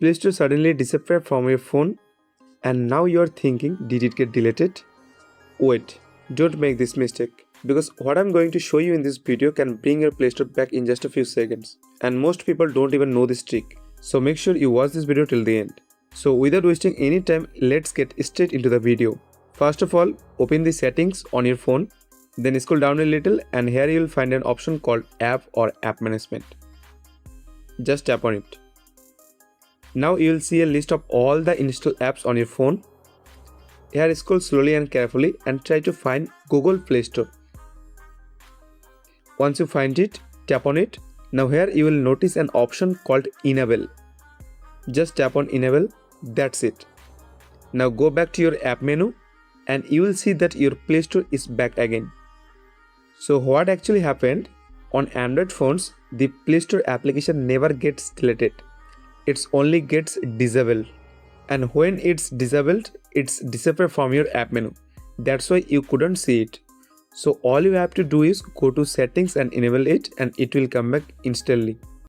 Playstore suddenly disappeared from your phone and now you're thinking, did it get deleted? Wait, don't make this mistake because what I'm going to show you in this video can bring your Playstore back in just a few seconds. And most people don't even know this trick. So make sure you watch this video till the end. So without wasting any time, let's get straight into the video. First of all, open the settings on your phone. Then scroll down a little and here you will find an option called App or App Management. Just tap on it. Now you will see a list of all the installed apps on your phone. Here scroll slowly and carefully and try to find Google Play Store. Once you find it, tap on it. Now here you will notice an option called Enable. Just tap on Enable, that's it. Now go back to your app menu and you will see that your Play Store is back again. So what actually happened? On Android phones, the Play Store application never gets deleted. It only gets disabled. And when it's disabled, it's disappear from your app menu. That's why you couldn't see it. So all you have to do is go to settings and enable it and it will come back instantly.